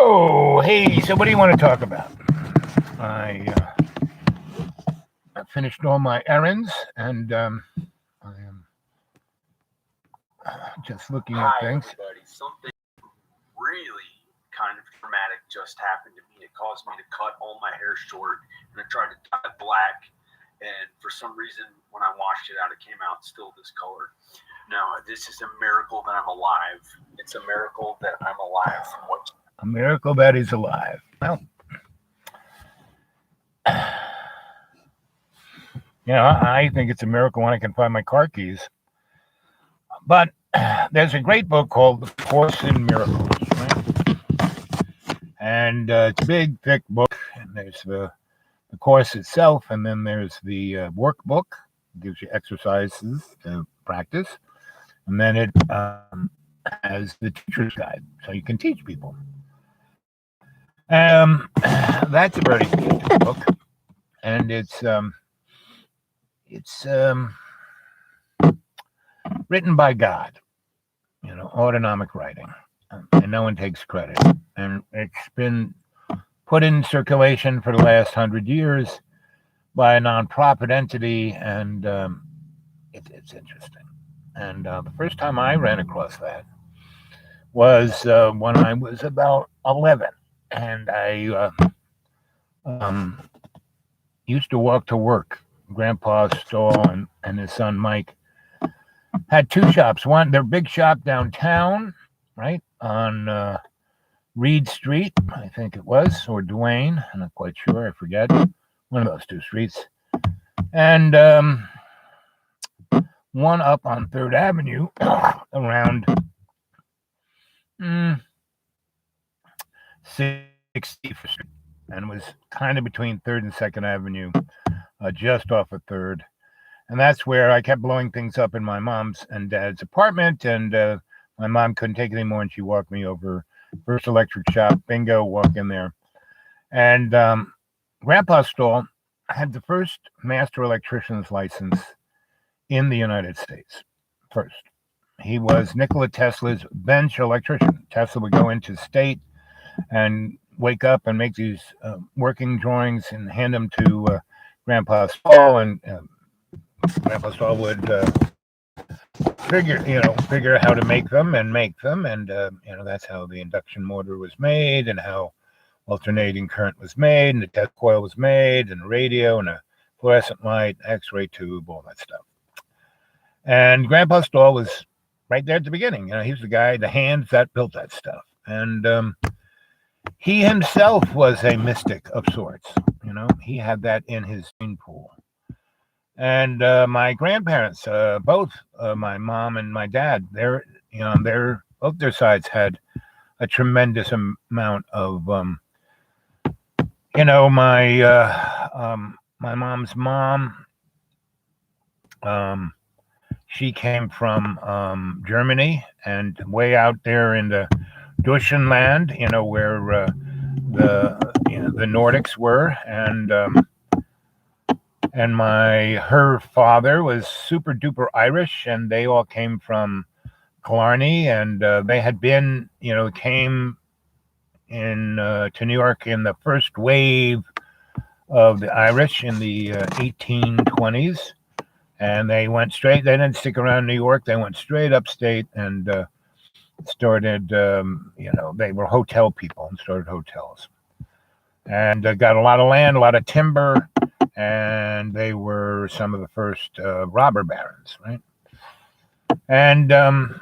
Oh, hey, so what do you want to talk about? I finished all my errands and I am just looking at Hi, things. everybody. Something really kind of dramatic just happened to me. It caused me to cut all my hair short, and I tried to dye it black. And for some reason, when I washed it out, it came out still this color. Now, this is a miracle that I'm alive. It's a miracle that I'm alive from what. A miracle that he's alive. Well, I think it's a miracle when I can find my car keys. But there's a great book called The Course in Miracles, right? And it's a big, thick book, and there's the course itself, and then there's the workbook. It gives you exercises to practice, and then it has the teacher's guide, so you can teach people. That's a very interesting book, and it's written by God, autonomic writing, and no one takes credit. And it's been put in circulation for the last 100 years by a nonprofit entity, and it's interesting. And the first time I ran across that was when I was about 11, and I used to walk to work. Grandpa Stoll and his son Mike had two shops. One, their big shop downtown, right on Reed Street, I think it was, or Duane. I'm not quite sure. I forget. One of those two streets. And one up on 3rd Avenue around 60th Street, and was kind of between 3rd and 2nd Avenue, just off of 3rd. And that's where I kept blowing things up in my mom's and dad's apartment, and my mom couldn't take it anymore, and she walked me over. First electric shop, bingo, walk in there. And Grandpa Stoll had the first master electrician's license in the United States. First. He was Nikola Tesla's bench electrician. Tesla would go into state and wake up and make these working drawings and hand them to Grandpa Stoll, and Grandpa Stoll would figure how to make them, and that's how the induction motor was made, and how alternating current was made, and the test coil was made, and the radio, and a fluorescent light, X-ray tube, all that stuff. And Grandpa Stoll was right there at the beginning. He was the guy, the hands that built that stuff. And he himself was a mystic of sorts. He had that in his gene pool. And my grandparents, both my mom and my dad, both their sides had a tremendous amount of, my mom's mom. She came from Germany, and way out there in the Duschenland, where the Nordics were, and her father was super duper Irish, and they all came from Killarney, and they had been, came in to New York in the first wave of the Irish in the 1820s. And they went straight. They didn't stick around New York. They went straight upstate and started. They were hotel people and started hotels, and got a lot of land, a lot of timber, and they were some of the first robber barons, right? And and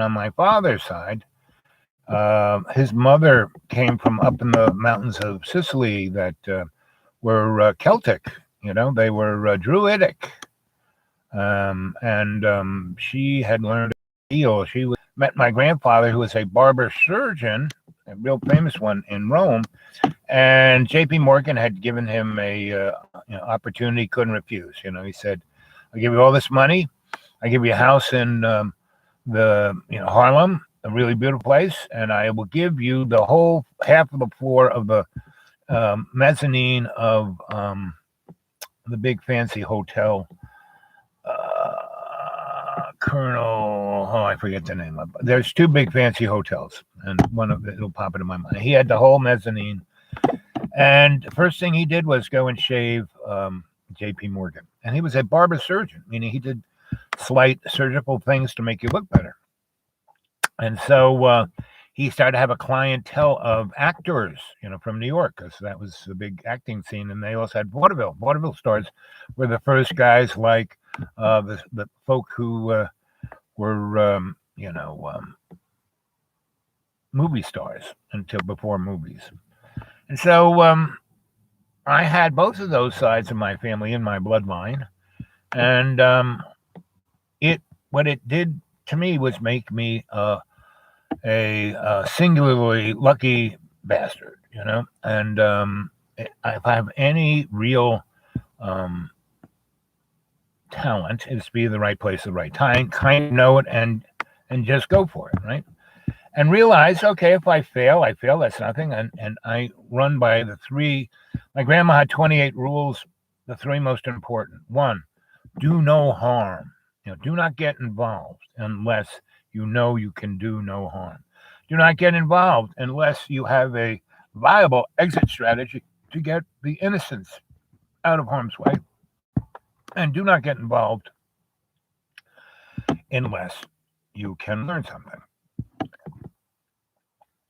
on my father's side, his mother came from up in the mountains of Sicily that were Celtic. They were Druidic, and she had learned a deal. She met my grandfather, who was a barber surgeon, a real famous one in Rome, and J.P. Morgan had given him a opportunity he couldn't refuse. He said, "I'll give you all this money. I give you a house in the Harlem, a really beautiful place, and I will give you the whole half of the floor of the mezzanine of the big fancy hotel Colonel, I forget the name of it. There's two big fancy hotels, and one of it'll pop into my mind. He had the whole mezzanine, and the first thing he did was go and shave J.P. Morgan, and he was a barber surgeon, meaning he did slight surgical things to make you look better. And so he started to have a clientele of actors, from New York, because that was the big acting scene. And they also had vaudeville. Vaudeville stars were the first guys like the folk who were, movie stars until before movies. And so I had both of those sides of my family in my bloodline. And what it did to me was make me a singularly lucky bastard, and if I have any real talent, is to be in the right place at the right time, kind of know it and just go for it, right? And realize, okay, if I fail, that's nothing. And I run by the three. My grandma had 28 rules, the three most important. One, do no harm. Do not get involved unless you know you can do no harm. Do not get involved unless you have a viable exit strategy to get the innocents out of harm's way. And do not get involved unless you can learn something.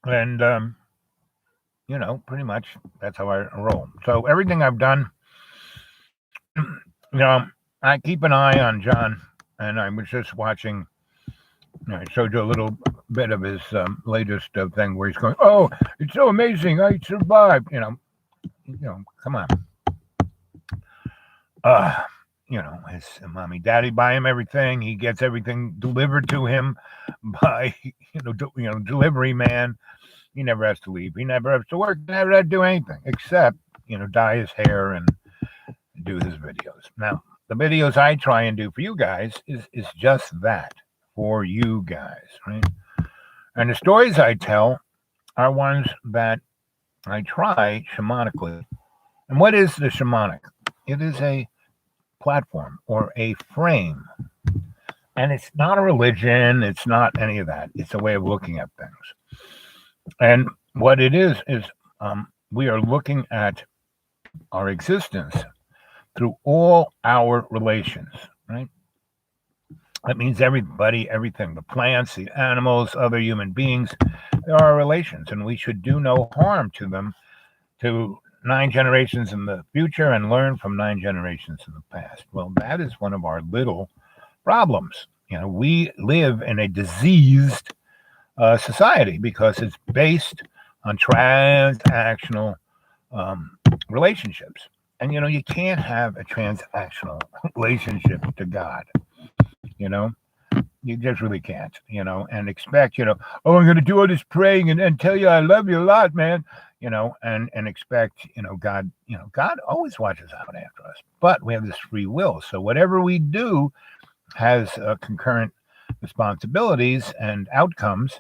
And, pretty much that's how I roll. So everything I've done, I keep an eye on John. And I was just watching, I showed you a little bit of his latest thing where he's going, oh, it's so amazing, I survived. Come on. His mommy, daddy buy him everything. He gets everything delivered to him by, delivery man. He never has to leave. He never has to work. He never has to do anything except, dye his hair and do his videos. Now, the videos I try and do for you guys is just that, for you guys, right? And the stories I tell are ones that I try shamanically. And what is the shamanic? It is a platform or a frame. And it's not a religion. It's not any of that. It's a way of looking at things. And what it is we are looking at our existence through all our relations, right? That means everybody, everything, the plants, the animals, other human beings, there are relations, and we should do no harm to them, to 9 generations in the future and learn from 9 generations in the past. Well, that is one of our little problems. We live in a diseased society because it's based on transactional relationships. And, you can't have a transactional relationship to God, you just really can't, and expect, oh, I'm going to do all this praying and tell you I love you a lot, man, and expect, God, God always watches out after us, but we have this free will. So whatever we do has concurrent responsibilities and outcomes,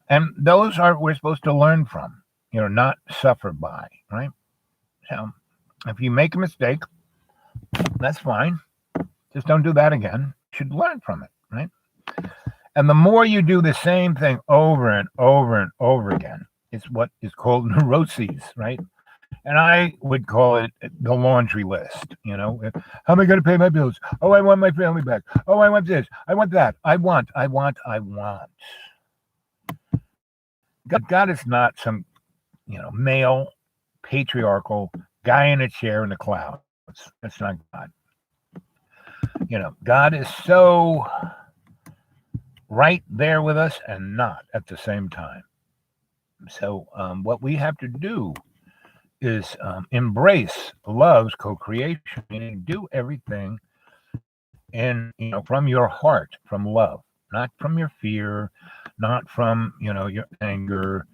and those are we're supposed to learn from, not suffer by, right? So if you make a mistake, that's fine. Just don't do that again. You should learn from it, right? And the more you do the same thing over and over and over again, it's what is called neuroses, right? And I would call it the laundry list, How am I going to pay my bills? Oh, I want my family back. Oh, I want this. I want that. I want. God is not some, male, patriarchal guy in a chair in the clouds. That's not God. God is so right there with us and not at the same time. So what we have to do is embrace love's co-creation, meaning do everything in, from your heart, from love, not from your fear, not from, your anger.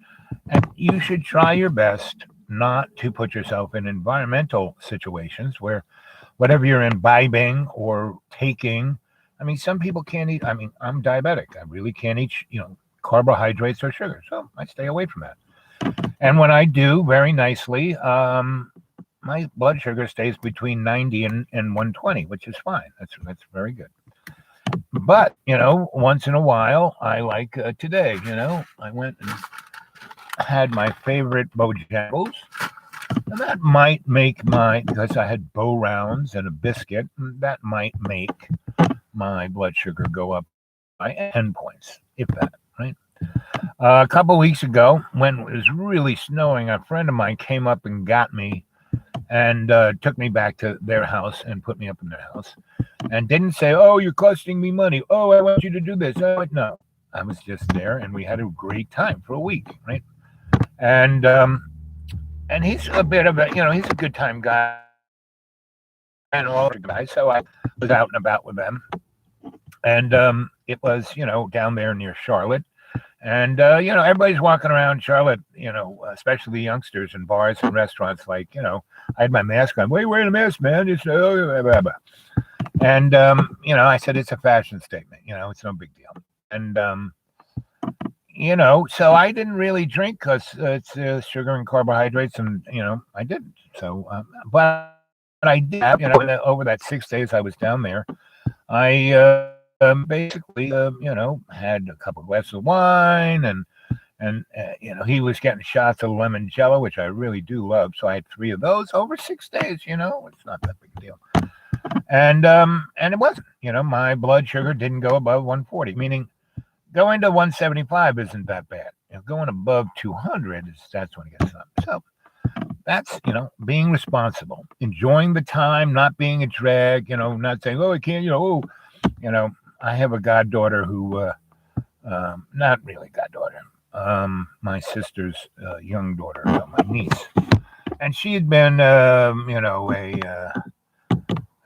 And you should try your best not to put yourself in environmental situations where whatever you're imbibing or taking, some people can't eat. I'm diabetic. I really can't eat, carbohydrates or sugar. So I stay away from that. And when I do, very nicely, my blood sugar stays between 90 and 120, which is fine. That's very good. But, once in a while, I like today, I went and had my favorite Bojangles. And that might make because I had Bow Rounds and a biscuit, that might make my blood sugar go up by 10 points, if that, right? A couple weeks ago, when it was really snowing, a friend of mine came up and got me and took me back to their house and put me up in their house and didn't say, oh, you're costing me money. Oh, I want you to do this. I went, no, I was just there and we had a great time for a week, right? And he's a bit of he's a good time guy and all the guys. So I was out and about with them. And it was, down there near Charlotte. And, everybody's walking around Charlotte, especially youngsters in bars and restaurants. Like, I had my mask on. Why are you wearing a mask, man? It's, blah, blah, blah. And, I said, it's a fashion statement. It's no big deal. And, so I didn't really drink because it's sugar and carbohydrates. And, I didn't. So, but I did, over that 6 days I was down there, I basically, had a couple of glasses of wine and he was getting shots of lemon jello, which I really do love. So I had 3 of those over 6 days, it's not that big a deal. And it wasn't, my blood sugar didn't go above 140, meaning going to 175 isn't that bad. Going above 200 that's when it gets up. So that's, being responsible, enjoying the time, not being a drag, not saying, oh, I can't, I have a goddaughter who, not really goddaughter, my sister's young daughter, so my niece. And she had been,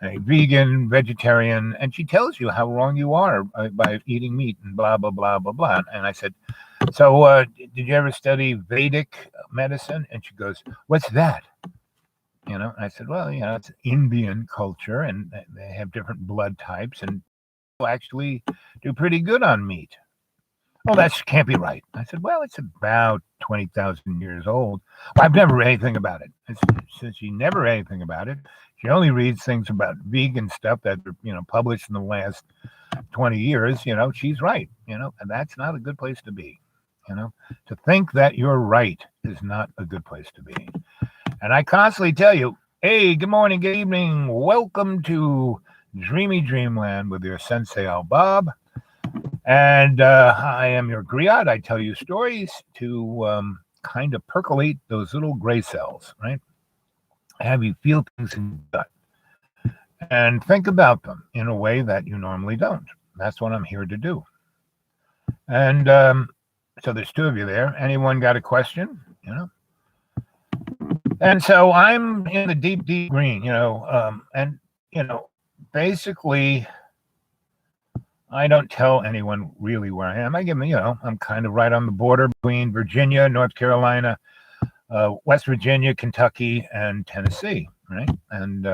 a vegan, vegetarian, and she tells you how wrong you are by eating meat and blah, blah, blah, blah, blah. And I said, so did you ever study Vedic medicine? And she goes, what's that? And I said, well, it's Indian culture and they have different blood types and people actually do pretty good on meat. Oh, that can't be right. I said, well, it's about 20,000 years old. Well, I've never read anything about it. Since she never read anything about it, she only reads things about vegan stuff that are, published in the last 20 years, she's right, and that's not a good place to be. To think that you're right is not a good place to be. And I constantly tell you, hey, good morning, good evening. Welcome to Dreamy Dreamland with your Sensei Al Bob. And I am your griot. I tell you stories to kind of percolate those little gray cells, right? Have you feel things in your gut and think about them in a way that you normally don't. That's what I'm here to do. And so there's 2 of you there. Anyone got a question? And so I'm in the deep, deep green, and, basically I don't tell anyone really where I am. I give them, I'm kind of right on the border between Virginia, North Carolina, West Virginia, Kentucky, and Tennessee, right? And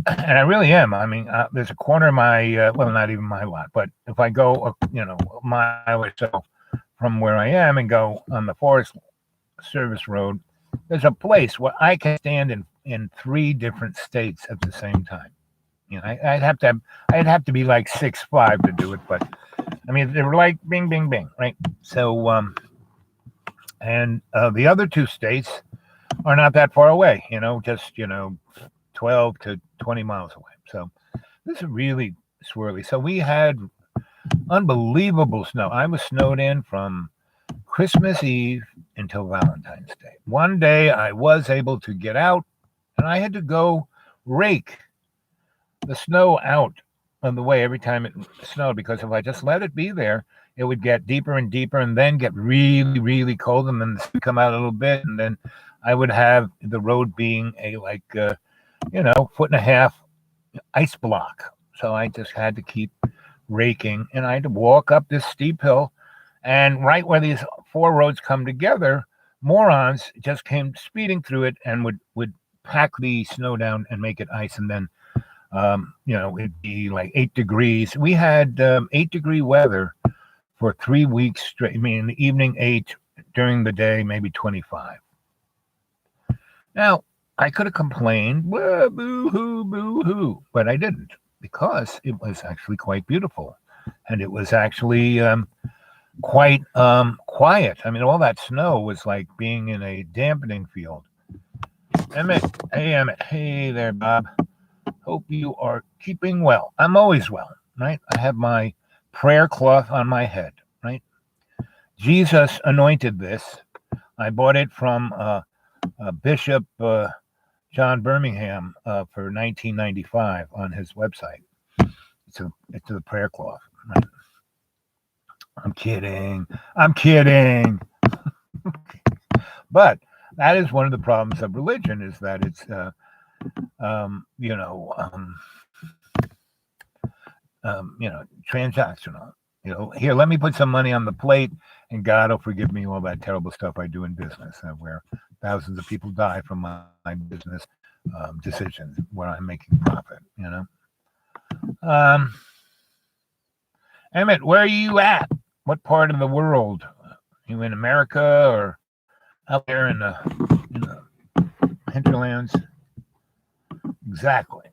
I really am. I mean, there's a corner of my, well, not even my lot, but if I go, a mile or so from where I am and go on the Forest Service Road, there's a place where I can stand in 3 different states at the same time. I'd have to be like 6'5" to do it, but I mean, they were like bing, bing, bing, right? So, and the other 2 states are not that far away, just 12 to 20 miles away. So this is really swirly. So we had unbelievable snow. I was snowed in from Christmas Eve until Valentine's Day. One day I was able to get out and I had to go rake the snow out on the way every time it snowed, because if I just let it be there, it would get deeper and deeper and then get really, really cold and then the snow come out a little bit. And then I would have the road being a 1.5-foot ice block. So I just had to keep raking and I had to walk up this steep hill. And right where these 4 roads come together, morons just came speeding through it and would pack the snow down and make it ice. And then, it'd be like 8 degrees. We had 8-degree weather for 3 weeks straight. I mean, in the evening 8, during the day maybe 25. Now, I could have complained, boo-hoo, but I didn't, because it was actually quite beautiful, and it was actually quite quiet. I mean, all that snow was like being in a dampening field. Emmett, hey Emmett, hey there, Bob. Hope you are keeping well. I'm always well, right? I have my prayer cloth on my head, right? Jesus anointed this. I bought it from Bishop John Birmingham for $19.95 on his website. It's a prayer cloth. Right? I'm kidding. But that is one of the problems of religion, is that it's transactional. Here, let me put some money on the plate, and God will forgive me all that terrible stuff I do in business, where thousands of people die from my business decisions where I'm making profit. Emmett, where are you at? What part of the world? You in America or out there in the hinterlands? Exactly.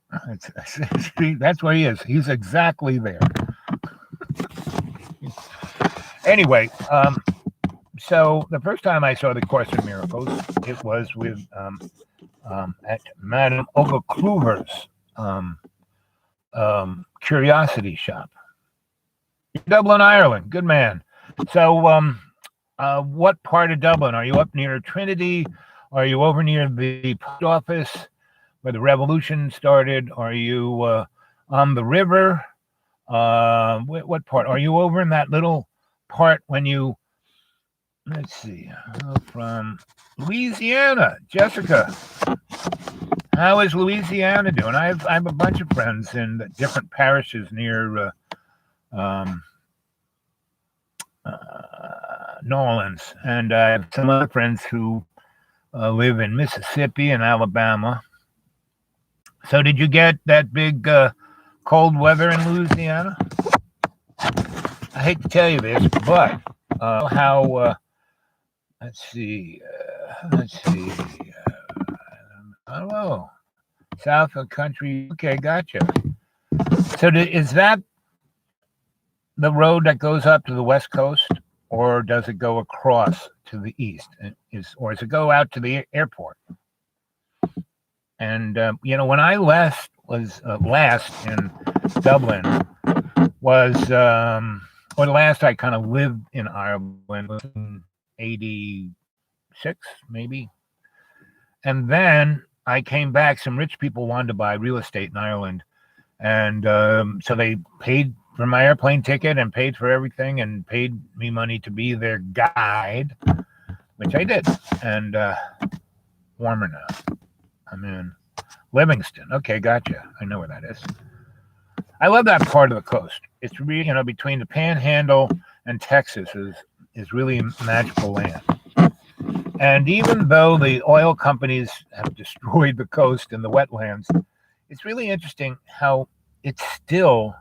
That's where he is. He's exactly there. Anyway, so the first time I saw the Course in Miracles, it was with at Madame Olga Kluver's curiosity shop. Dublin, Ireland. Good man. So, what part of Dublin? Are you up near Trinity? Are you over near the post office where the revolution started? Are you on the river? What part? Are you over in that little part when you, let's see, from Louisiana? Jessica, how is Louisiana doing? I have a bunch of friends in different parishes near New Orleans, and I have some other friends who live in Mississippi and Alabama. So did you get that big cold weather in Louisiana? I hate to tell you this, but how, let's see, hello, south of country. Okay, gotcha. So is that the road that goes up to the West Coast, or does it go across to the east? Or does it go out to the airport? And when I last was in Dublin was or the last I kind of lived in Ireland was in 86 maybe, and then I came back. Some rich people wanted to buy real estate in Ireland, and so they paid for my airplane ticket and paid for everything and paid me money to be their guide, which I did. And warmer now. I'm in Livingston. Okay, gotcha. I know where that is. I love that part of the coast. It's really, between the Panhandle and Texas is really magical land. And even though the oil companies have destroyed the coast and the wetlands, it's really interesting how it's still,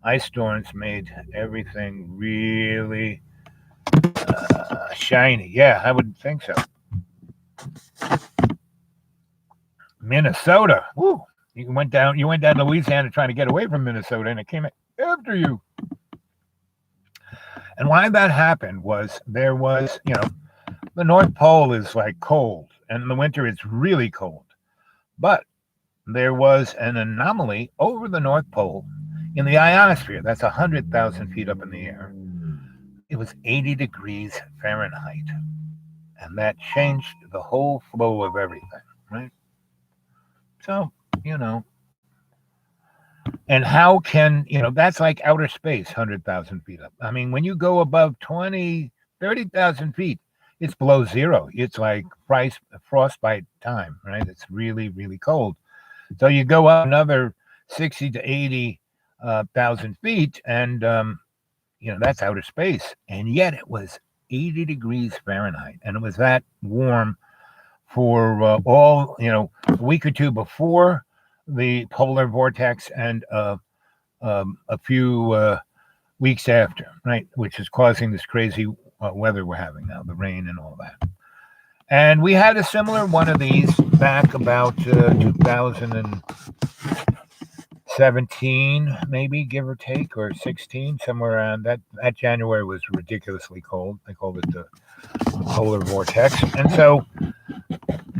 ice storms made everything really shiny. Yeah, I would think so. Minnesota. Woo. You went down to Louisiana trying to get away from Minnesota, and it came after you. And why that happened was there was, the North Pole is like cold, and in the winter it's really cold. But there was an anomaly over the North Pole in the ionosphere. That's 100,000 feet up in the air. It was 80 degrees Fahrenheit. And that changed the whole flow of everything, right? So, and how can, that's like outer space, 100,000 feet up. I mean, when you go above 30,000 feet, it's below zero. It's like frostbite time, right? It's really, really cold. So you go up another 60 to 80,000 feet, and, that's outer space. And yet it was 80 degrees Fahrenheit. And it was that warm for all, a week or two before the polar vortex and a few weeks after, right? Which is causing this crazy weather we're having now, the rain and all that. And we had a similar one of these back about 2006, 17, maybe, give or take, or 16, somewhere around that. That January was ridiculously cold. They called it the polar vortex. And so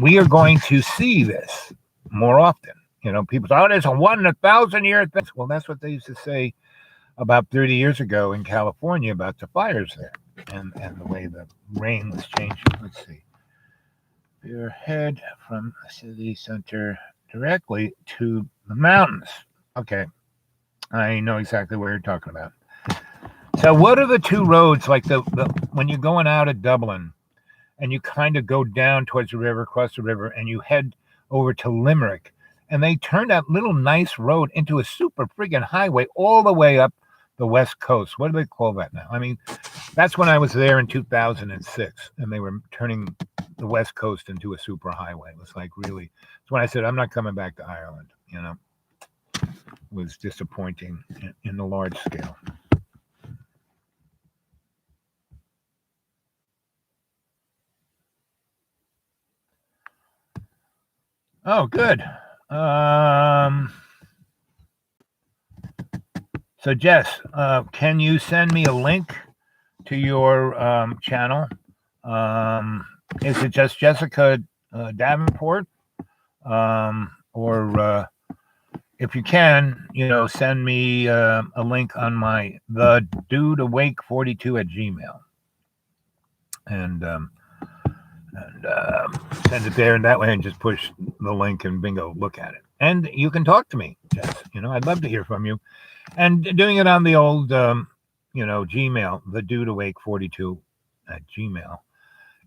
we are going to see this more often. People say, oh, there's a 1 in 1,000 year thing. Well, that's what they used to say about 30 years ago in California about the fires there and the way the rain was changing. Let's see. Your head from the city center directly to the mountains. Okay. I know exactly what you're talking about. So what are the two roads, like the when you're going out of Dublin and you kind of go down towards the river, across the river, and you head over to Limerick, and they turned that little nice road into a super friggin' highway all the way up the West Coast. What do they call that now? I mean, that's when I was there in 2006, and they were turning the West Coast into a super highway. It was like really, that's when I said, I'm not coming back to Ireland, It was disappointing in the large scale. Oh, good. So Jess, can you send me a link to your channel? Is it just Jessica Davenport? Or if you can, send me a link on my the dude awake 42 at Gmail, and send it there, and that way, and just push the link, and bingo, look at it, and you can talk to me, Jess. I'd love to hear from you, and doing it on the old, Gmail, the dude awake 42 at Gmail,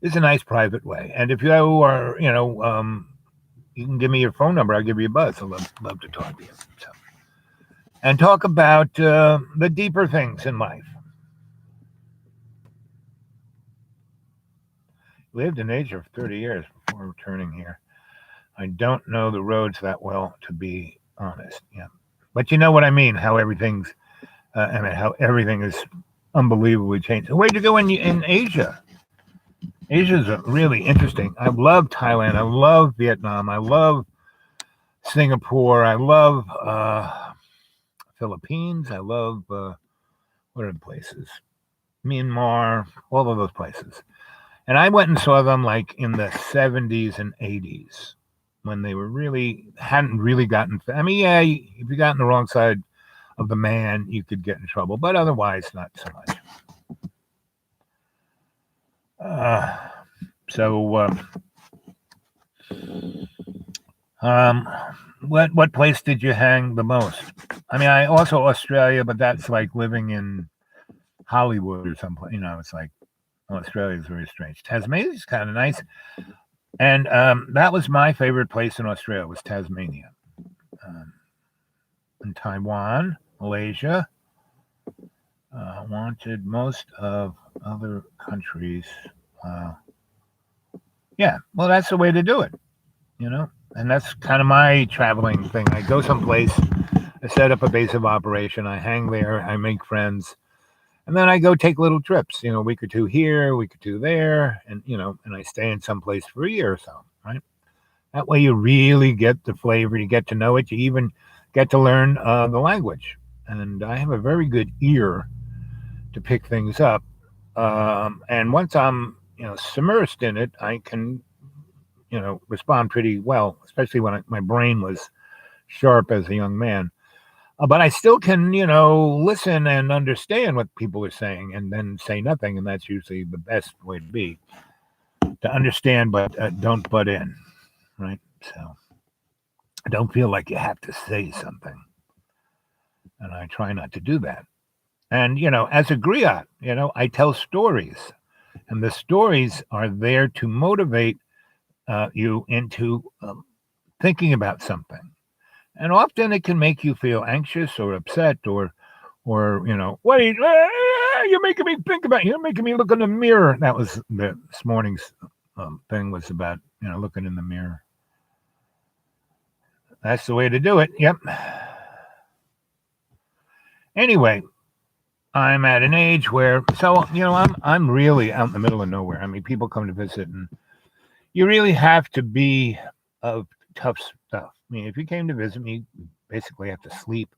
is a nice private way. And if you are, you can give me your phone number. I'll give you a buzz. I'd love to talk to you. So, and talk about the deeper things in life. Lived in Asia for 30 years before returning here. I don't know the roads that well, to be honest. Yeah, but you know what I mean. How everything's, how everything is unbelievably changed. Where'd you go in Asia? Asia's really interesting. I love Thailand. I love Vietnam. I love Singapore. I love Philippines. I love, what are the places? Myanmar, all of those places. And I went and saw them like in the 70s and 80s when they were hadn't really gotten, if you got on the wrong side of the man, you could get in trouble, but otherwise not so much. What place did you hang the most? I also Australia, but that's like living in Hollywood or someplace. It's like Australia is very strange. Tasmania's kind of nice, and that was my favorite place in Australia. Was Tasmania, and Taiwan, Malaysia. Wanted most of other countries. Yeah, well, that's the way to do it, and that's kind of my traveling thing. I go someplace, I set up a base of operation, I hang there, I make friends, and then I go take little trips, a week or two here, a week or two there, and, and I stay in some place for a year or so, right? That way you really get the flavor, you get to know it, you even get to learn the language. And I have a very good ear to pick things up. And once I'm, submersed in it, I can, respond pretty well, especially when my brain was sharp as a young man. But I still can, listen and understand what people are saying and then say nothing. And that's usually the best way to be, to understand, but don't butt in, right? So I don't feel like you have to say something. And I try not to do that. And, as a griot, I tell stories. And the stories are there to motivate you into thinking about something. And often it can make you feel anxious or upset or wait, you're making me think about, you're making me look in the mirror. That was this morning's thing was about, looking in the mirror. That's the way to do it. Yep. Anyway, I'm at an age where, I'm really out in the middle of nowhere. People come to visit, and you really have to be of tough stuff. If you came to visit me, basically have to sleep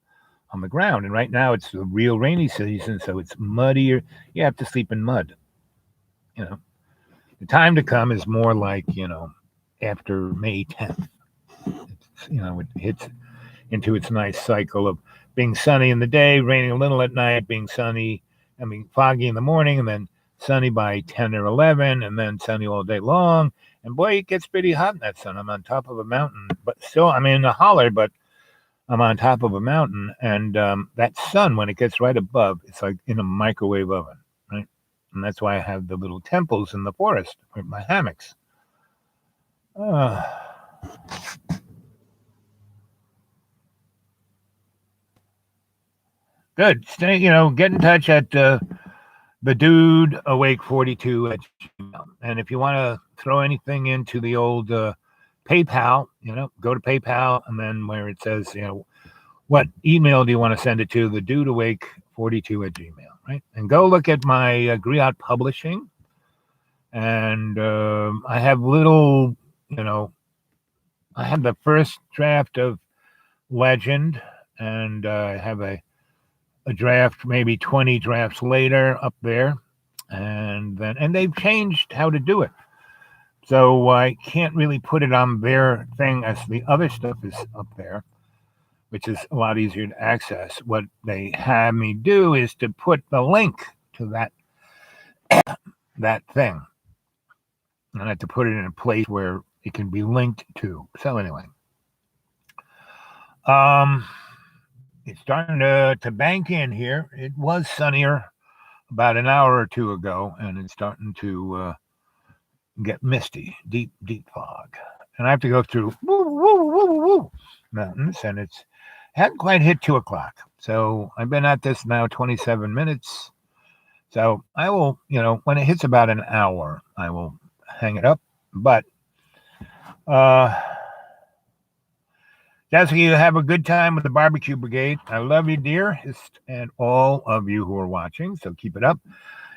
on the ground. And right now it's the real rainy season, so it's muddier. You have to sleep in mud. You know, the time to come is more like, after May 10th. It hits into its nice cycle of being sunny in the day, raining a little at night, being sunny, foggy in the morning, and then sunny by 10 or 11, and then sunny all day long. And boy, it gets pretty hot in that sun. I'm on top of a mountain, but still, I'm in a holler, but I'm on top of a mountain. And that sun, when it gets right above, it's like in a microwave oven, right? And that's why I have the little temples in the forest with my hammocks. Good. Stay, get in touch at the dude awake 42 at Gmail. And if you want to throw anything into the old PayPal, go to PayPal, and then where it says, what email do you want to send it to? The dude awake 42 at Gmail, right? And go look at my Griot Publishing. And I have little, I have the first draft of Legend, and I have a draft, maybe 20 drafts later up there. And they've changed how to do it. So I can't really put it on their thing as the other stuff is up there, which is a lot easier to access. What they have me do is to put the link to that thing. And I have to put it in a place where it can be linked to. So anyway. It's starting to bank in here. It was sunnier about an hour or two ago, and it's starting to get misty, deep fog. And I have to go through mountains, and it hadn't quite hit 2 o'clock. So I've been at this now 27 minutes. So I will, when it hits about an hour, I will hang it up. But Jessica, you have a good time with the Barbecue Brigade. I love you, dearest, and all of you who are watching. So keep it up.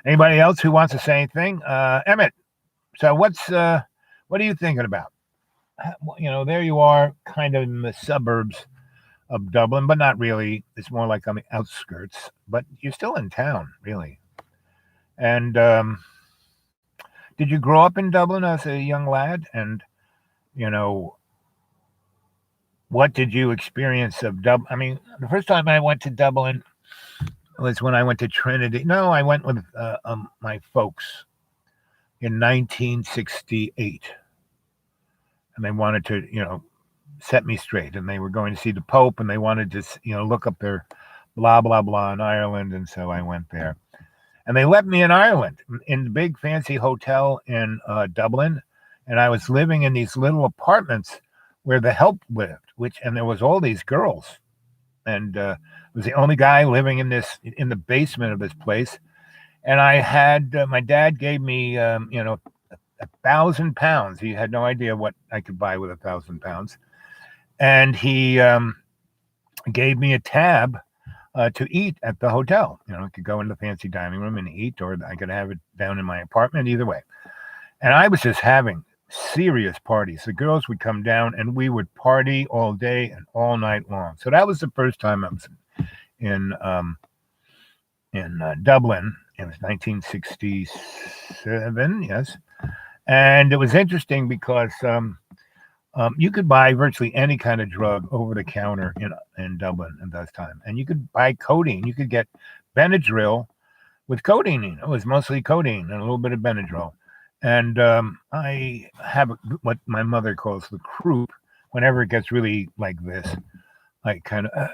Anybody else who wants to say anything? Emmett. So what are you thinking about? There you are, kind of in the suburbs of Dublin, but not really. It's more like on the outskirts. But you're still in town, really. And did you grow up in Dublin as a young lad? And what did you experience of Dublin? I mean, the first time I went to Dublin was when I went to Trinity. No, I went with my folks in 1968. And they wanted to, set me straight. And they were going to see the Pope, and they wanted to, look up their blah, blah, blah in Ireland. And so I went there. And they left me in Ireland in the big fancy hotel in Dublin. And I was living in these little apartments where the help lived, and there was all these girls. And was the only guy living in the basement of this place. And I had, my dad gave me, £1,000. He had no idea what I could buy with £1,000. And he gave me a tab to eat at the hotel. I could go in the fancy dining room and eat, or I could have it down in my apartment, either way. And I was just having serious parties. The girls would come down, and we would party all day and all night long. So that was the first time I was in Dublin. It was 1967, yes. And it was interesting because you could buy virtually any kind of drug over the counter in Dublin at that time. And you could buy codeine. You could get Benadryl with codeine in it. It was mostly codeine and a little bit of Benadryl. And I have what my mother calls the croup. Whenever it gets really like this, I kind of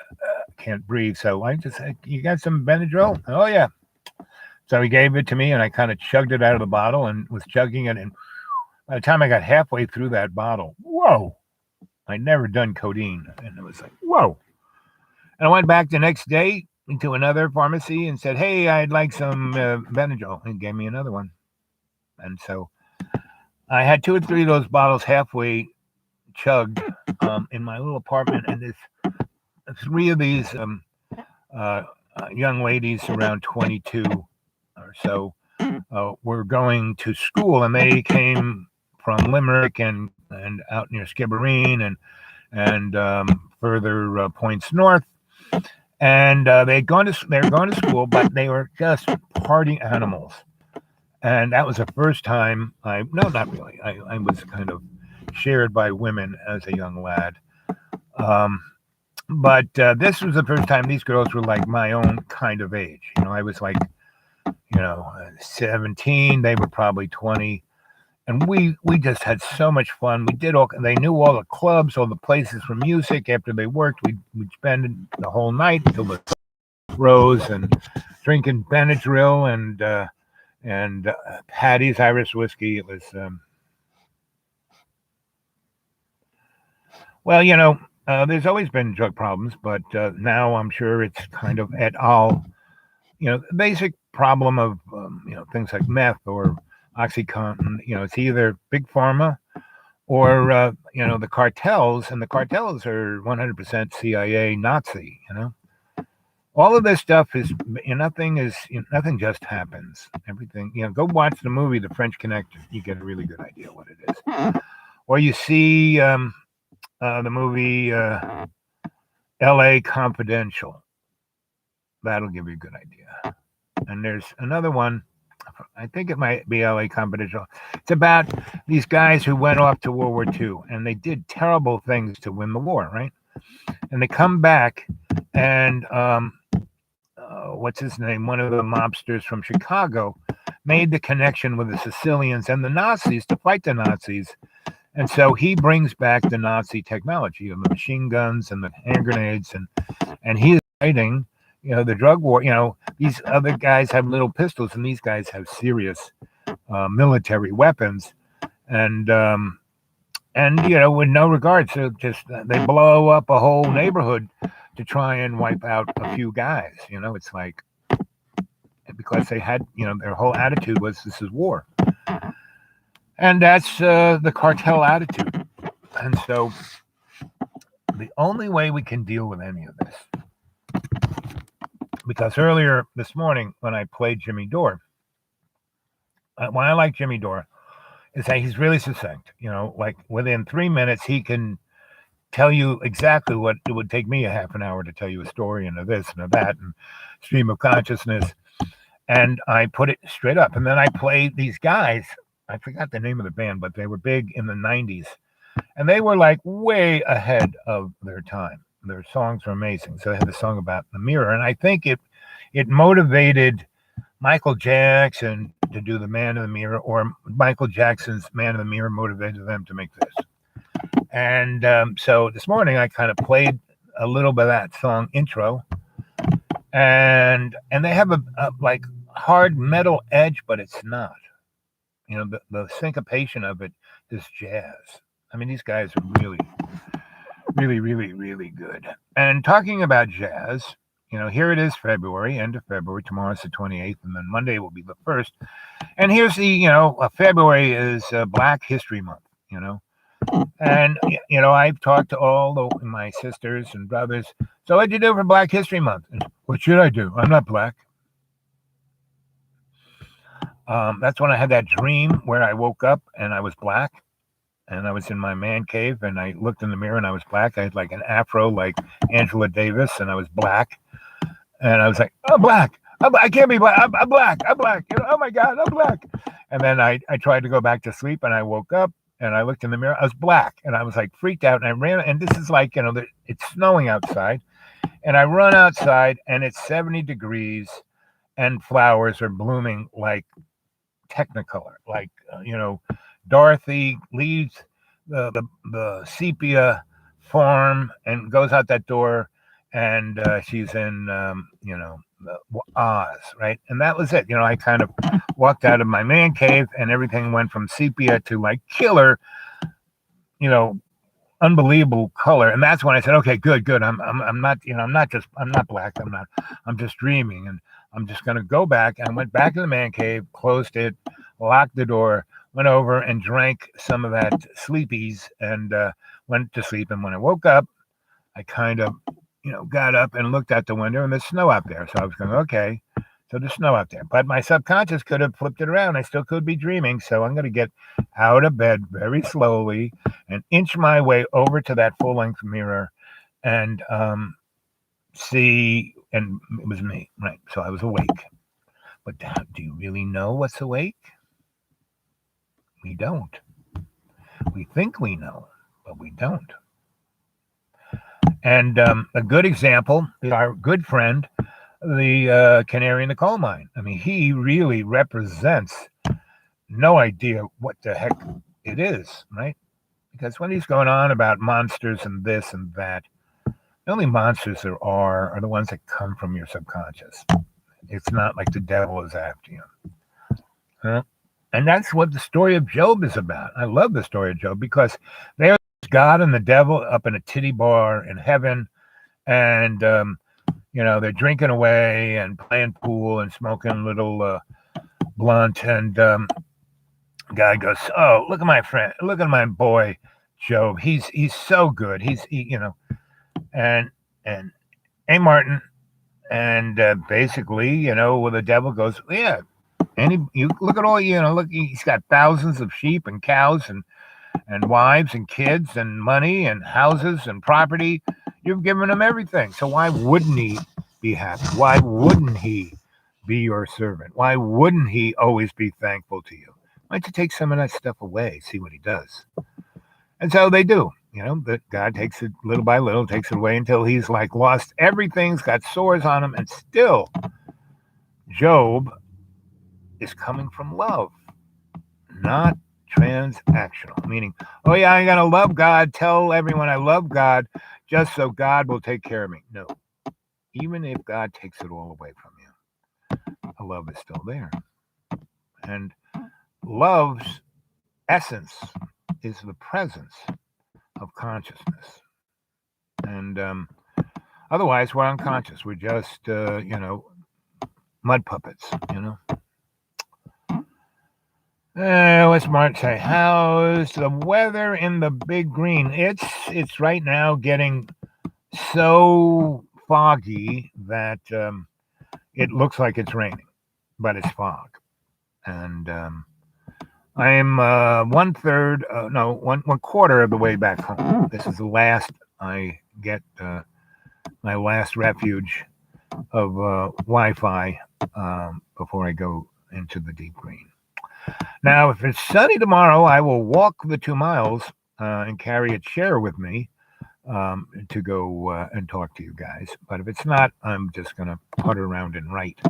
can't breathe. So I just said, you got some Benadryl? Oh, yeah. So he gave it to me, and I kind of chugged it out of the bottle and was chugging it. And by the time I got halfway through that bottle, whoa, I'd never done codeine. And it was like, whoa. And I went back the next day into another pharmacy and said, hey, I'd like some Benadryl. And he gave me another one. And so I had 2 or 3 of those bottles halfway chugged in my little apartment. And there's 3 of these young ladies around 22 or so were going to school, and they came from Limerick and out near Skibbereen and further points north, and they were going to school, but they were just party animals. And that was the first time no, not really. I was kind of shared by women as a young lad. But this was the first time these girls were like my own kind of age. I was like, 17. They were probably 20. And we just had so much fun. They knew all the clubs, all the places for music. After they worked, we'd spend the whole night until the rose and drinking Benadryl and Patty's Irish whiskey. It was, there's always been drug problems, but now I'm sure it's kind of et al. The basic problem of things like meth or OxyContin. It's either big pharma or the cartels, and the cartels are 100% CIA Nazi. All of this stuff is nothing just happens. Everything. Go watch the movie The French Connection. You get a really good idea what it is. Or you see the movie L.A. Confidential. That'll give you a good idea. And there's another one. I think it might be L.A. Confidential. It's about these guys who went off to World War II, and they did terrible things to win the war, right? And they come back, and what's his name? One of the mobsters from Chicago made the connection with the Sicilians and the Nazis to fight the Nazis. And so he brings back the Nazi technology of the machine guns and the hand grenades, and he's fighting, the drug war. These other guys have little pistols, and these guys have serious military weapons, and with no regard. So just they blow up a whole neighborhood to try and wipe out a few guys. It's like, because they had, their whole attitude was, this is war. And that's the cartel attitude. And so the only way we can deal with any of this, because earlier this morning when I played Jimmy Dore, why I like Jimmy Dore is that he's really succinct. Like within 3 minutes, he can tell you exactly what it would take me a half an hour to tell you a story and of this and of that and stream of consciousness. And I put it straight up. And then I played these guys. I forgot the name of the band, but they were big in the 90s. And they were like way ahead of their time. Their songs were amazing. So they had a song about the mirror. And I think it motivated Michael Jackson to do the Man in the Mirror, or Michael Jackson's Man in the Mirror motivated them to make this. And so this morning I kind of played a little bit of that song intro. And they have a like hard metal edge, but it's not. The syncopation of it is jazz. I mean, these guys are really, really, really, really good. And talking about jazz, here it is February, end of February. Tomorrow's the 28th, and then Monday will be the 1st. And here's the, February is Black History Month, And, I've talked to all my sisters and brothers. So what'd you do for Black History Month? What should I do? I'm not black. That's when I had that dream where I woke up and I was black, and I was in my man cave, and I looked in the mirror and I was black. I had like an afro like Angela Davis, and I was black, and I was like, I'm black. I can't be black. I'm black. I'm black. Oh my God, I'm black. And then I tried to go back to sleep, and I woke up and I looked in the mirror. I was black, and I was like freaked out, and I ran. And this is like, it's snowing outside, and I run outside, and it's 70 degrees, and flowers are blooming like Technicolor, like Dorothy leaves the sepia farm and goes out that door, and she's in Oz, right? And that was it. I kind of walked out of my man cave, and everything went from sepia to like killer, unbelievable color. And that's when I said, okay, good. I'm not black. I'm just dreaming, and I'm just going to go back. And I went back to the man cave, closed it, locked the door, went over and drank some of that sleepies, and went to sleep. And when I woke up, I kind of, got up and looked out the window, and there's snow out there. So I was going, okay, so there's snow out there. But my subconscious could have flipped it around. I still could be dreaming. So I'm going to get out of bed very slowly and inch my way over to that full-length mirror and see, and it was me, right? So I was awake. But do you really know what's awake? We don't. We think we know, but we don't. And a good example is our good friend, the canary in the coal mine. I mean, he really represents no idea what the heck it is, right? Because when he's going on about monsters and this and that, the only monsters there are the ones that come from your subconscious. It's not like the devil is after you. Huh? And that's what the story of Job is about. I love the story of Job because there's God and the devil up in a titty bar in heaven, and they're drinking away and playing pool and smoking a little blunt, and guy goes, "Oh, look at my friend, look at my boy Job. He's so good. And hey, Martin, and basically, well, the devil goes, yeah. And you look at all, look, he's got thousands of sheep and cows and wives and kids and money and houses and property. You've given him everything. So why wouldn't he be happy? Why wouldn't he be your servant? Why wouldn't he always be thankful to you? Why don't you take some of that stuff away, see what he does? And so they do. That God takes it little by little, takes it away until he's like lost everything's got sores on him, and still Job is coming from love, not transactional. Meaning, oh yeah, I gotta love God, tell everyone I love God just so God will take care of me. No. Even if God takes it all away from you, love is still there. And love's essence is the presence of consciousness. And otherwise, we're unconscious. We're just, mud puppets, What's Mark say? How's the weather in the Big Green? It's right now getting so foggy that it looks like it's raining, but it's fog. And I'm one quarter of the way back home. This is the last I get my last refuge of Wi-Fi before I go into the deep green. Now, if it's sunny tomorrow, I will walk the 2 miles and carry a chair with me to go and talk to you guys. But if it's not, I'm just going to putter around and write.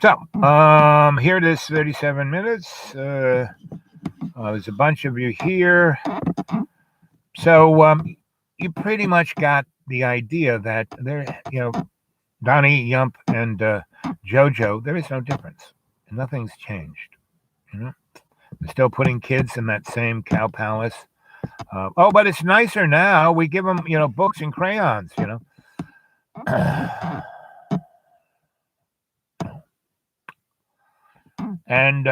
So, here it is, 37 minutes. There's a bunch of you here. So, you pretty much got the idea that there, Donnie, Yump, and Jojo, there is no difference. Nothing's changed. They're still putting kids in that same cow palace. But it's nicer now. We give them, books and crayons, And,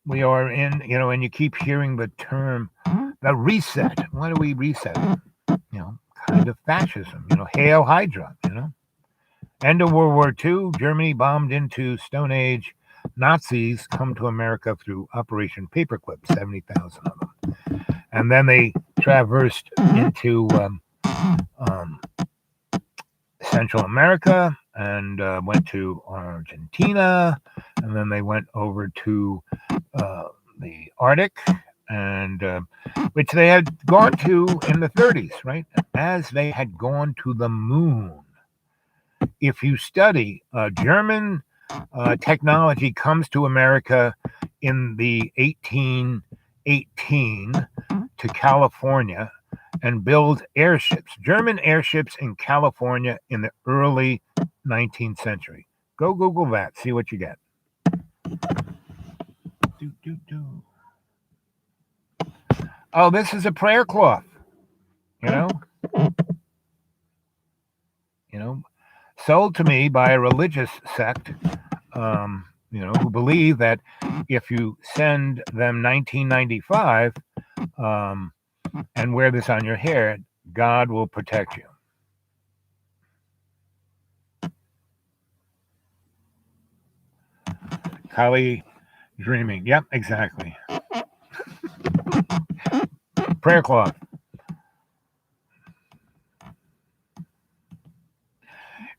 we are in, and you keep hearing the term, the reset. What are we resetting? Kind of fascism, Hail Hydra, End of World War II, Germany bombed into Stone Age. Nazis come to America through Operation Paperclip, 70,000 of them. And then they traversed into Central America and went to Argentina. And then they went over to the Arctic, and which they had gone to in the 30s, right? As they had gone to the moon. If you study German technology comes to America in the 1818 to California and builds airships, German airships in California in the early 19th century. Go Google that, see what you get. Oh, this is a prayer cloth, sold to me by a religious sect, who believe that if you send them 1995 and wear this on your hair, God will protect you. Kali dreaming. Yep, exactly. Prayer cloth.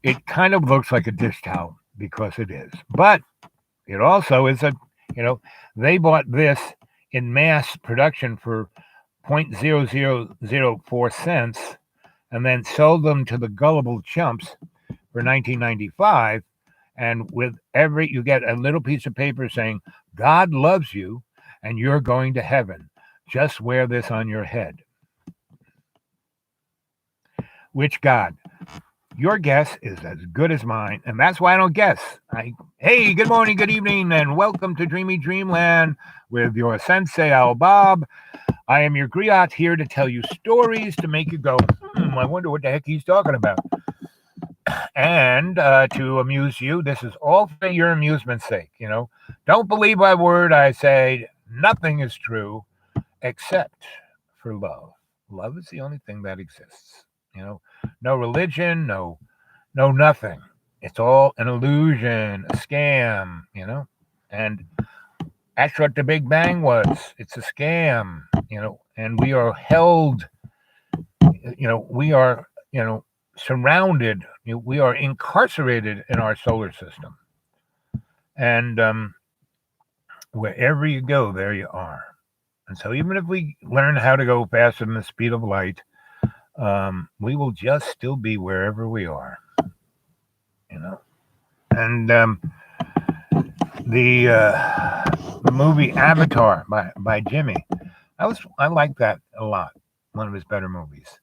it kind of looks like a dish towel because it is. But it also is they bought this in mass production for 0.0004 cents and then sold them to the gullible chumps for 1995. And with you get a little piece of paper saying, God loves you and you're going to heaven. Just wear this on your head. Which God? Your guess is as good as mine, and that's why I don't guess. Hey, good morning, good evening, and welcome to Dreamy Dreamland with your Sensei Al Bob. I am your griot here to tell you stories to make you go, I wonder what the heck he's talking about. And to amuse you. This is all for your amusement's sake, Don't believe my word. I say nothing is true except for love. Love is the only thing that exists, No religion, no nothing. It's all an illusion, a scam, And that's what the Big Bang was. It's a scam, and we are held, we are, surrounded, we are incarcerated in our solar system. And wherever you go, there you are. And so even if we learn how to go faster than the speed of light, we will just still be wherever we are. And the movie Avatar by Jimmy, I like that a lot. One of his better movies,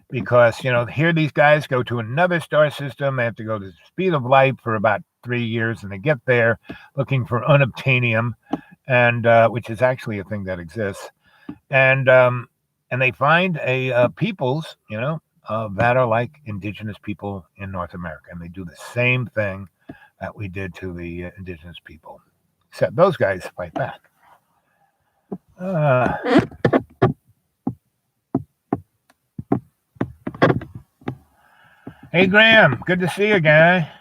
because here these guys go to another star system. They have to go to the speed of light for about 3 years, and they get there looking for unobtainium, and which is actually a thing that exists, and they find a peoples, that are like indigenous people in North America, and they do the same thing that we did to the indigenous people, except those guys fight back. Hey, Graham, good to see you, guy.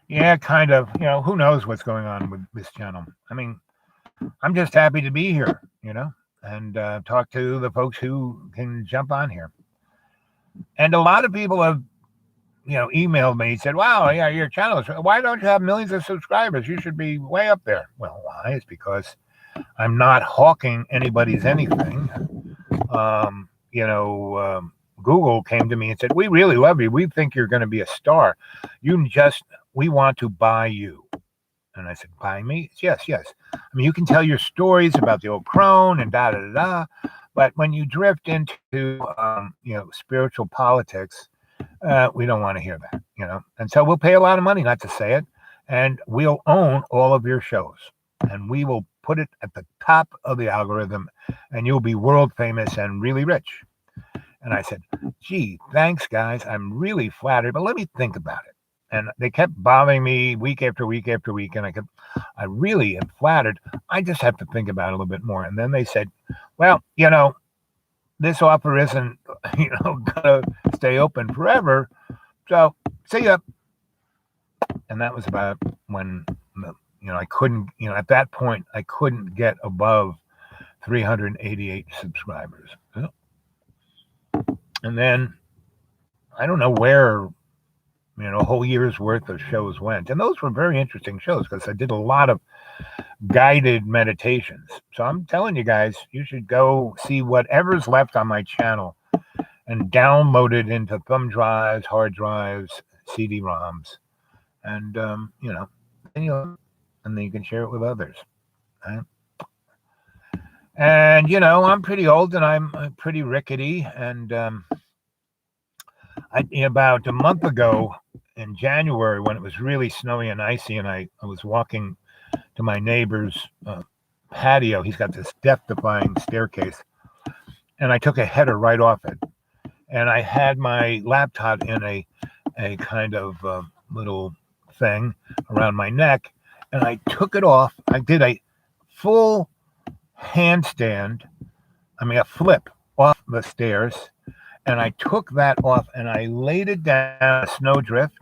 Yeah, kind of. Who knows what's going on with this channel? I mean, I'm just happy to be here, and talk to the folks who can jump on here. And a lot of people have, emailed me, said, wow, yeah, your channel why don't you have millions of subscribers? You should be way up there. Well, why? It's because I'm not hawking anybody's anything. Google came to me and said, we really love you. We think you're going to be a star. We want to buy you. And I said, buy me? Yes. I mean, you can tell your stories about the old crone and da-da-da-da, but when you drift into, spiritual politics, we don't want to hear that, And so we'll pay a lot of money, not to say it, and we'll own all of your shows, and we will put it at the top of the algorithm, and you'll be world famous and really rich. And I said, gee, thanks, guys. I'm really flattered, but let me think about it. And they kept bothering me week after week after week. And I really am flattered. I just have to think about it a little bit more. And then they said, well, this offer isn't, going to stay open forever. So see ya. And that was about when, I couldn't, at that point, I couldn't get above 388 subscribers. And then I don't know where, a whole year's worth of shows went. And those were very interesting shows because I did a lot of guided meditations. So I'm telling you guys, you should go see whatever's left on my channel and download it into thumb drives, hard drives, CD-ROMs. And, and then you can share it with others. Right? And, I'm pretty old and I'm pretty rickety. And about a month ago in January, when it was really snowy and icy, and I was walking to my neighbor's patio. He's got this death-defying staircase. And I took a header right off it. And I had my laptop in a kind of little thing around my neck. And I took it off. I did a full handstand, a flip off the stairs. And I took that off and I laid it down a snowdrift.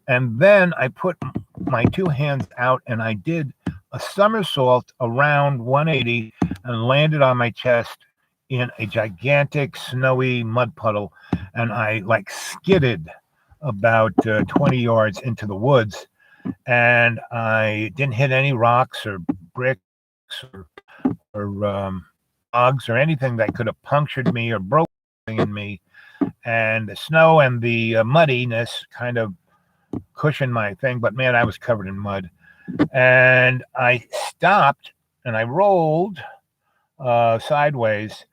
And then I put my two hands out and I did a somersault around 180 and landed on my chest in a gigantic snowy mud puddle, and I like skidded about 20 yards into the woods, and I didn't hit any rocks or bricks or logs or anything that could have punctured me or broken in me. And the snow and the muddiness kind of cushioned my thing, but man, I was covered in mud. And I stopped and I rolled sideways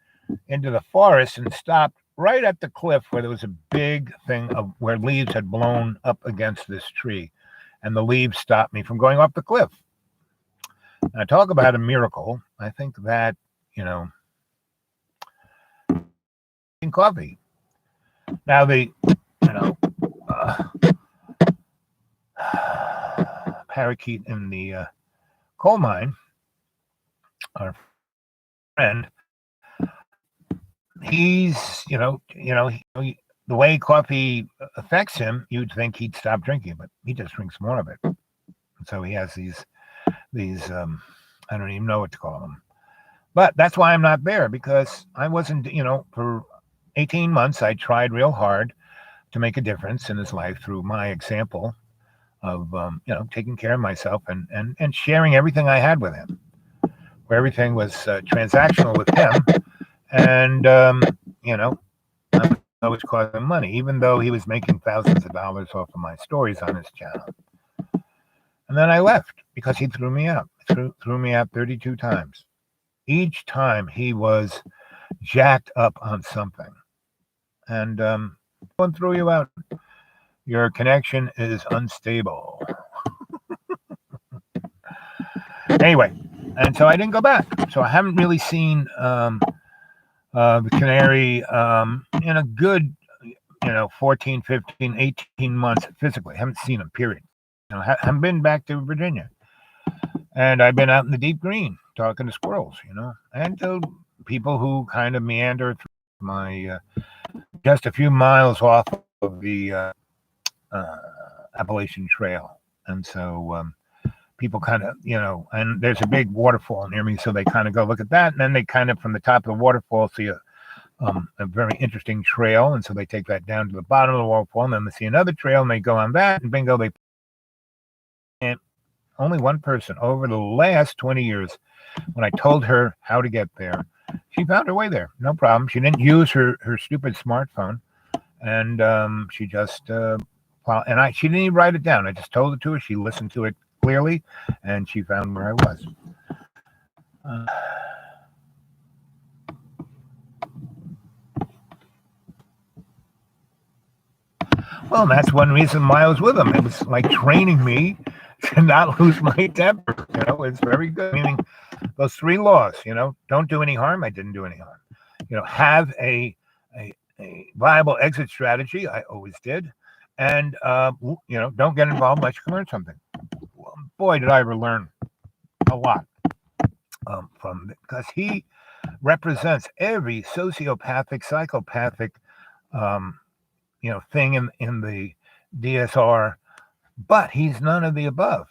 into the forest and stopped right at the cliff where there was a big thing of where leaves had blown up against this tree, and the leaves stopped me from going off the cliff. Now, talk about a miracle. I think that, in coffee. Now, the, parakeet in the coal mine, our friend, he's, the way coffee affects him, you'd think he'd stop drinking, but he just drinks more of it. And so he has these, I don't even know what to call them. But that's why I'm not there, because I wasn't, for 18 months, I tried real hard to make a difference in his life through my example of, taking care of myself and sharing everything I had with him, where everything was transactional with him. And, I was costing him money, even though he was making thousands of dollars off of my stories on his channel. And then I left because he threw me out, threw me out 32 times. Each time he was jacked up on something. And someone threw you out. Your connection is unstable. Anyway, and so I didn't go back. So I haven't really seen the Canary in a good, 14, 15, 18 months physically. I haven't seen him, period. Haven't been back to Virginia. And I've been out in the deep green talking to squirrels, and to people who kind of meander through my just a few miles off of the Appalachian Trail. And so people kind of, and there's a big waterfall near me, so they kind of go look at that, and then they kind of, from the top of the waterfall, see a very interesting trail, and so they take that down to the bottom of the waterfall, and then they see another trail, and they go on that, and bingo, and only one person over the last 20 years, when I told her how to get there, she found her way there, no problem. She didn't use her stupid smartphone, and she just she didn't even write it down. I just told it to her. She listened to it clearly, and she found where I was. Well, that's one reason why I was with him. It was like training me to not lose my temper. It's very good. Meaning those 3 laws, don't do any harm. I didn't do any harm. Have a viable exit strategy. I always did. And, don't get involved unless you can learn something. Well, boy, did I ever learn a lot from it, because he represents every sociopathic, psychopathic, thing in the DSR, but he's none of the above.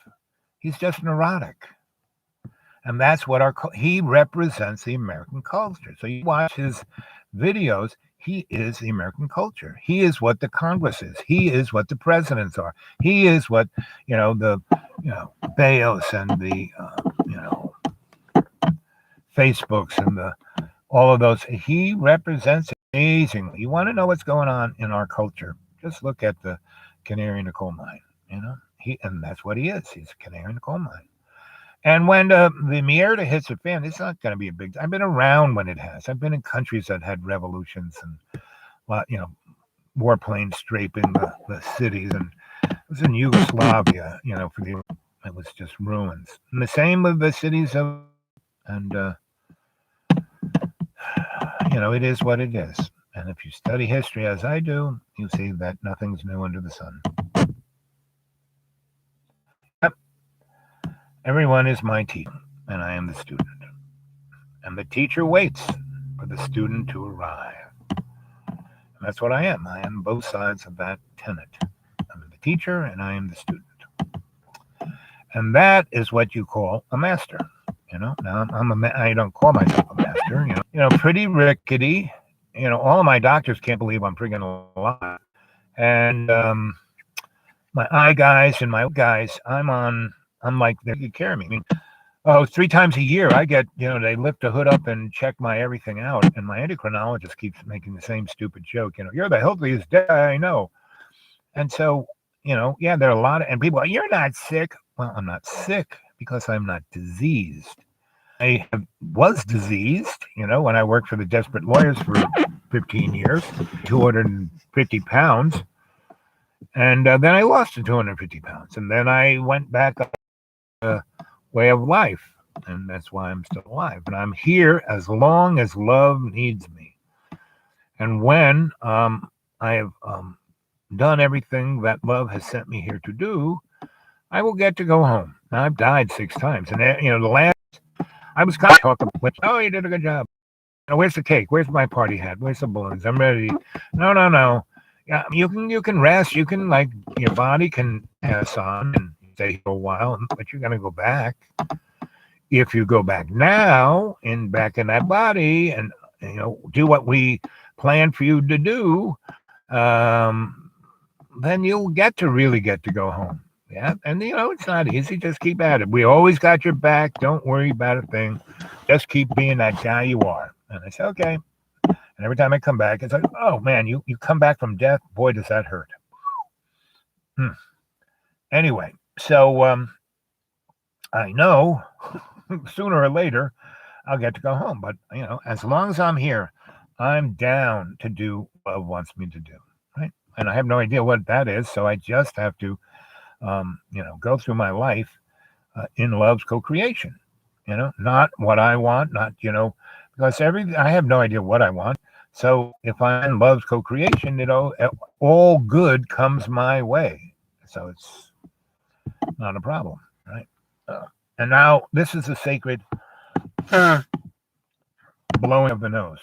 He's just neurotic. And that's what he represents the American culture. So you watch his videos, he is the American culture. He is what the Congress is. He is what the presidents are. He is what, the, Bayos and the, Facebooks and all of those. He represents amazingly. You want to know what's going on in our culture? Just look at the canary in the coal mine. And that's what he is. He's a canary in the coal mine. And when the Mierda hits the fan, it's not going to be a big. I've been around when it has. I've been in countries that had revolutions and, warplanes draping the cities. And it was in Yugoslavia, it was just ruins. And the same with the cities of, and, it is what it is. And if you study history as I do, you see that nothing's new under the sun. Yep. Everyone is my teacher, and I am the student. And the teacher waits for the student to arrive. And that's what I am. I am both sides of that tenet. I'm the teacher, and I am the student. And that is what you call a master. Now I don't call myself a master. Pretty rickety. All of my doctors can't believe I'm freaking alive. And my eye guys and my guys, I'm like, they take care of me. I mean, 3 times a year I get, they lift the hood up and check my everything out. And my endocrinologist keeps making the same stupid joke, you're the healthiest guy I know. And so, yeah, there are a lot of, and people are, you're not sick. Well, I'm not sick because I'm not diseased. Was diseased, when I worked for the Desperate Lawyers for 15 years, 250 pounds. And then I lost the 250 pounds. And then I went back up a way of life. And that's why I'm still alive. And I'm here as long as love needs me. And when I have done everything that love has sent me here to do, I will get to go home. Now, I've died 6 times. And, the last, I was kind of talking, oh, you did a good job. Where's the cake? Where's my party hat? Where's the balloons? I'm ready. No. Yeah, you can rest. You can, like, your body can pass on and stay for a while, but you're going to go back. If you go back now and back in that body and, do what we planned for you to do, then you'll really get to go home. Yeah. And, it's not easy. Just keep at it. We always got your back. Don't worry about a thing. Just keep being that guy you are. And I say, okay. And every time I come back, it's like, oh, man, you come back from death. Boy, does that hurt. Anyway, so I know sooner or later I'll get to go home. But, as long as I'm here, I'm down to do what love wants me to do. Right. And I have no idea what that is. So I just have to, go through my life in love's co-creation. Not what I want, not, because I have no idea what I want. So if I'm in love's co-creation, all good comes my way. So it's not a problem, right? And now this is a sacred blowing of the nose.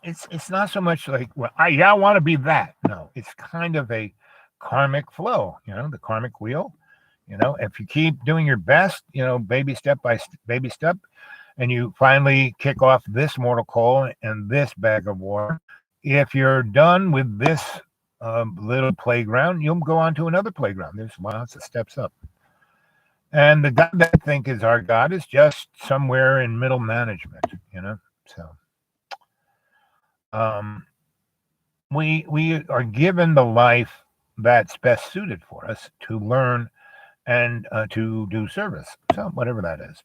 It's not so much like, well, I want to be that. No, it's kind of a karmic flow, the karmic wheel. If you keep doing your best, baby step by baby step, and you finally kick off this mortal coil and this bag of water, if you're done with this little playground, you'll go on to another playground. There's lots of steps up. And the God that I think is our God is just somewhere in middle management, so. We are given the life that's best suited for us to learn and to do service. So whatever that is,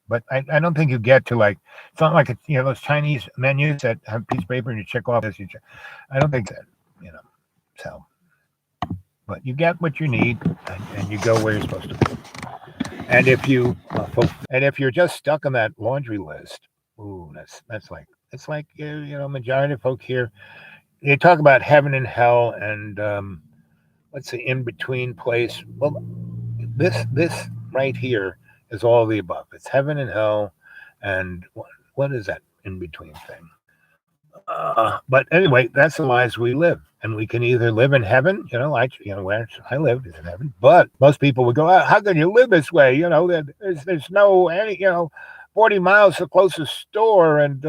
But I don't think you get to, like, it's not like those Chinese menus that have a piece of paper and you check off this. I don't think that, So, but you get what you need and you go where you're supposed to be. And if you're just stuck on that laundry list, ooh, that's like. It's like, majority of folk here, they talk about heaven and hell and what's the in-between place. Well, this right here is all the above. It's heaven and hell, and what is that in-between thing? But anyway, that's the lives we live. And we can either live in heaven, where I live is in heaven. But most people would go, how can you live this way? There's no any, 40 miles to the closest store, and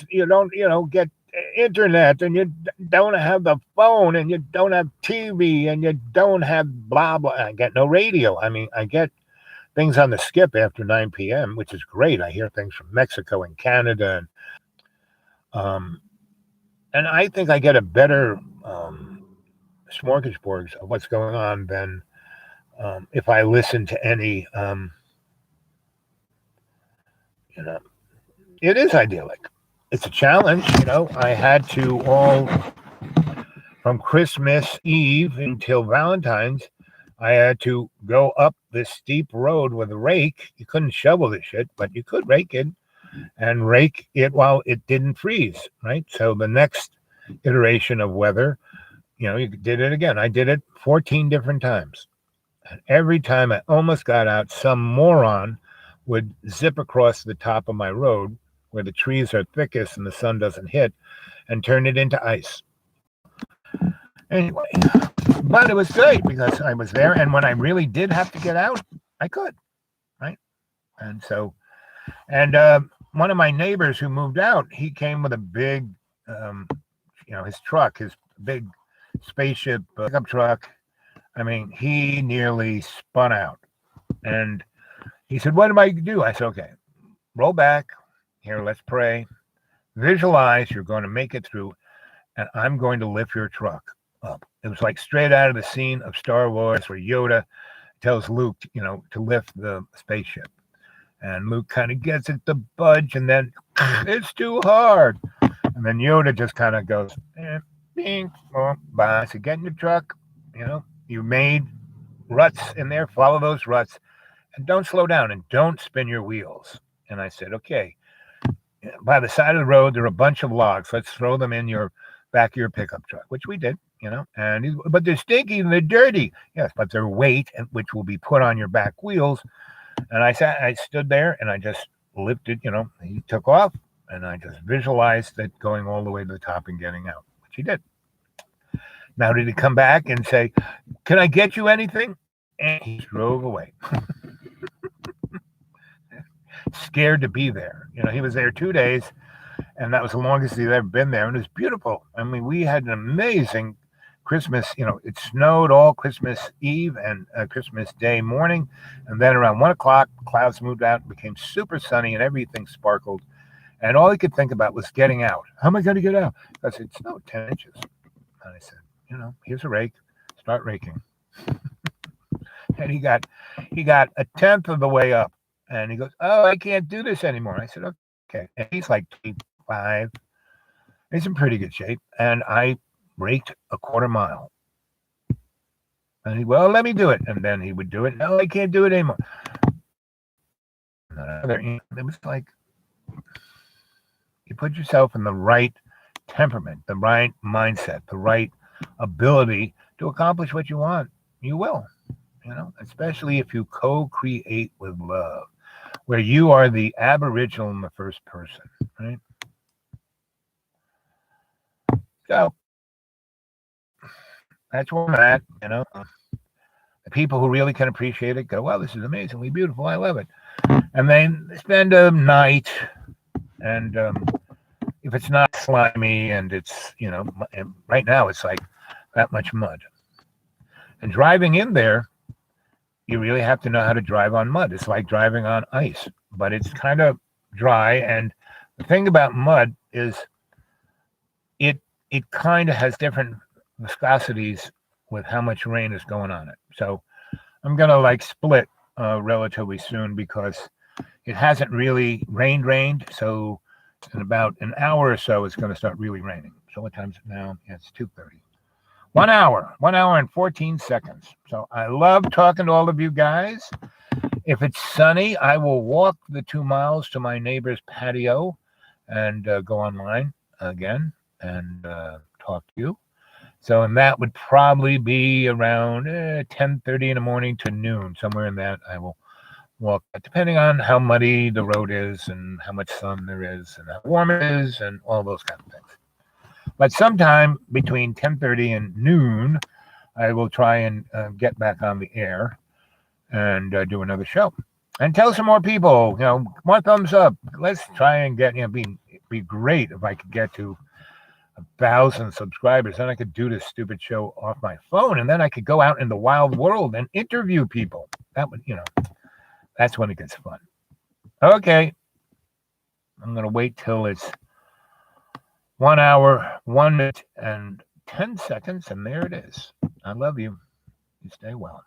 you don't get internet, and you don't have the phone, and you don't have TV, and you don't have blah blah. I get no radio. I mean, I get things on the skip after 9 p.m., which is great. I hear things from Mexico and Canada, and I think I get a better smorgasbord of what's going on than if I listen to any. It is idyllic. It's a challenge, I had to all from Christmas Eve until Valentine's. I had to go up this steep road with a rake. You couldn't shovel the shit, but you could rake it and rake it while it didn't freeze, right? So the next iteration of weather, you did it again. I did it 14 different times. And every time I almost got out, some moron would zip across the top of my road where the trees are thickest and the sun doesn't hit, and turn it into ice. Anyway, but it was great because I was there, and when I really did have to get out, I could, right? And so, and one of my neighbors who moved out, he came with a big, his truck, his big spaceship pickup truck. I mean, he nearly spun out. And he said, "What am I to do?" I said, "Okay, roll back. Here, let's pray. Visualize you're going to make it through, and I'm going to lift your truck up." It was like straight out of the scene of Star Wars where Yoda tells Luke, to lift the spaceship. And Luke kind of gets it to budge, and then it's too hard. And then Yoda just kind of goes, bing, bye. So get in the truck. You made ruts in there. Follow those ruts. And don't slow down and don't spin your wheels. And I said, okay. By the side of the road, there are a bunch of logs. Let's throw them in your back of your pickup truck, which we did, but they're stinky and they're dirty. Yes, but they're weight, which will be put on your back wheels. And I stood there and I just lifted, he took off and I just visualized it going all the way to the top and getting out, which he did. Now, did he come back and say, "Can I get you anything?" And he drove away. Scared to be there. He was there 2 days, and that was the longest he'd ever been there. And it was beautiful. I mean, we had an amazing Christmas. It snowed all Christmas Eve and Christmas Day morning. And then around 1:00, clouds moved out, and became super sunny, and everything sparkled. And all he could think about was getting out. How am I going to get out? Because it snowed 10 inches. And I said, here's a rake. Start raking. And he got a tenth of the way up. And he goes, "Oh, I can't do this anymore." I said, "Okay." And he's like 25. He's in pretty good shape. And I raked a quarter mile. And "Well, let me do it." And then he would do it. "No, I can't do it anymore." It was like you put yourself in the right temperament, the right mindset, the right ability to accomplish what you want. You will, especially if you co-create with love, where you are the aboriginal in the first person, right? So that's where I'm at, The people who really can appreciate it go, "Well, this is amazingly beautiful. I love it." And then spend a night, and if it's not slimy and it's, and right now it's like that much mud. And driving in there, you really have to know how to drive on mud. It's like driving on ice, but it's kind of dry. And the thing about mud is it kind of has different viscosities with how much rain is going on it. So I'm going to split relatively soon because it hasn't really rained. So in about an hour or so, it's going to start really raining. So what time is it now? Yeah, it's 2:30. 1 hour and 14 seconds. So I love talking to all of you guys. If it's sunny, I will walk the 2 miles to my neighbor's patio and go online again and talk to you. So, and that would probably be around 10:30 in the morning to noon, somewhere in that. I will walk, depending on how muddy the road is and how much sun there is and how warm it is and all those kind of things. But sometime between 10:30 and noon, I will try and get back on the air and do another show. And tell some more people, more thumbs up. Let's try and get, be great if I could get to 1,000 subscribers. Then I could do this stupid show off my phone, and then I could go out in the wild world and interview people. That would, that's when it gets fun. Okay. I'm going to wait till it's 1 hour, 1 minute, and 10 seconds, and there it is. I love you. You stay well.